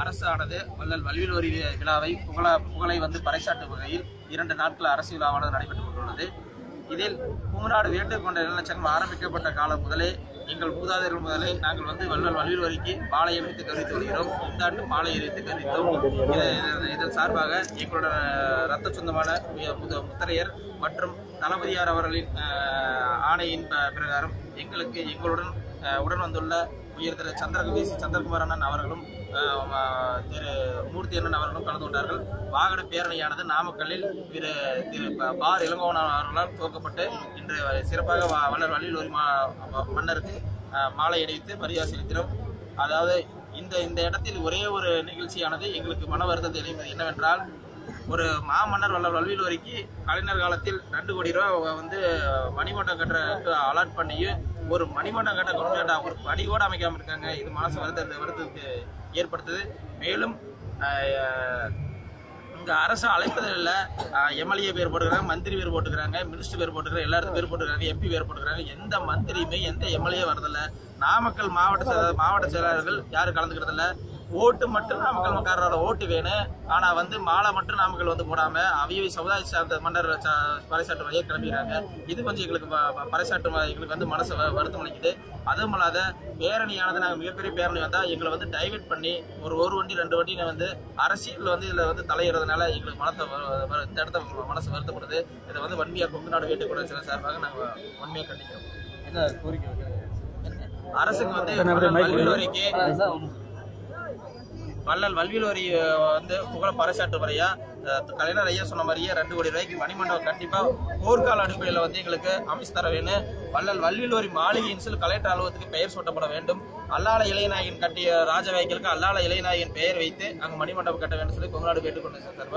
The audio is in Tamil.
அரசானது வள்ளல் வல்விலோரி விழாவை புகழை பறைசாற்றும் வகையில் 2 நாட்கள் அரசு விழாவானது நடைபெற்றுக் கொண்டுள்ளது. இதில் பூமநாடு வேட்டுக்கொண்ட நிலச்சங்கம் ஆரம்பிக்கப்பட்ட காலம் முதலே எங்கள் மூதாதையர்கள் முதலே நாங்கள் வள்ளல் வல்விலோரிக்கு மாலை அணிவித்து கருத்து வருகிறோம். இந்த ஆண்டு மாலை அணிவித்து கருத்தோம். இதன் சார்பாக எங்களுடைய இரத்த சொந்தமான முத்தரையர் மற்றும் தளபதியார் அவர்களின் ஆணையின் பிரகாரம் எங்களுடன் உடன் வந்துள்ள உயர் திரு சந்திரகுமார் அண்ணன் அவர்களும் திரு மூர்த்தி அண்ணன் அவர்களும் கலந்து கொண்டார்கள். வாகன பேரணியானது நாமக்கல்லில் திரு பார் இளங்கோவன் அவர்களால் துவக்கப்பட்டு இன்று சிறப்பாக வள்ளல் வல்விலோரி மன்னருக்கு மாலை அணிவித்து மரியாதை செலுத்தினோம். அதாவது இந்த இடத்தில் ஒரே ஒரு நிகழ்ச்சியானது எங்களுக்கு மன வருத்தத்தை அளிப்பது என்னவென்றால், ஒரு மாமன்னர் வள்ளல் வல்விலோரிக்கு கலைஞர் காலத்தில் 2 கோடி ரூபாய் மணிமண்டபம் கட்டுறதுக்கு அலாட் பண்ணியும் ஒரு மணிமண்டபம் கட்ட கொடுத்தா ஒரு படி கூட அமைக்காம இருக்காங்க. இது மனசு வருத்தத்துக்கு ஏற்படுத்துது. மேலும் இங்க அரசு அழைப்பதில் எம்எல்ஏ பேர் போட்டுக்கிறாங்க, மந்திரி பேர் போட்டுக்கிறாங்க, மினிஸ்டர் பேர் போட்டுக்கிறாங்க, எல்லாரும் பேர் போட்டுக்கிறாங்க, எம்பி பேர் போட்டுக்கிறாங்க. எந்த மந்திரியுமே எந்த எம்எல்ஏ வரதில்லை. நாமக்கல் மாவட்ட செயலாளர்கள் யாரும் கலந்துக்கிறதில்ல. ஓட்டு மட்டும் நாமக்கல் மக்களோட ஓட்டு வேணும். ஆனா மாலை மட்டும் நாமக்கல் போடாம அவையை சமுதாய சார்ந்த மன்னர் பறைசாற்று வழியை கிளம்பிடுறாங்க. இது எங்களுக்கு பறைசாற்று எங்களுக்கு மனசு வருத்தம் அளிக்குது. அதுவும் இல்லாத பேரணியானது நாங்கள் மிகப்பெரிய பேரணி வந்தா எங்களை டைவெர்ட் பண்ணி ஒரு வண்டி 2 வண்டி அரசியல் இதுல தலையிறதுனால எங்களுக்கு இந்த இடத்த மனசு வருத்தப்படுது. இதை வன்மையா கொங்குநாடு வேட்டுக்கூட சில சார்பாக நாங்கள் வன்மையா கண்டிக்கிறோம். என்ன கோரிக்கை அரசுக்கு வள்ளல் வல்விலோரி புகழ பறைசாற்று முறையா கலைஞர் ஐயா சொன்ன மாதிரியே 2 கோடி ரூபாய்க்கு மணிமண்டபம் கண்டிப்பா போர்க்கால அடிப்படையில் எங்களுக்கு அமைச்சு தர வேணும். வள்ளல் வல்விலோரி மாளிகையின் சொல்லி கலெக்டர் அலுவலகத்துக்கு பெயர் சூட்டப்பட வேண்டும். அல்லால இளையநாயகன் கட்டிய ராஜவாய்களுக்கு அல்லால இளையநாயகன் பெயர் வைத்து அங்கு மணிமண்டபம் கட்ட வேண்டும் சொல்லி கொங்குநாடு கேட்டுக்கொண்டேன் சார்.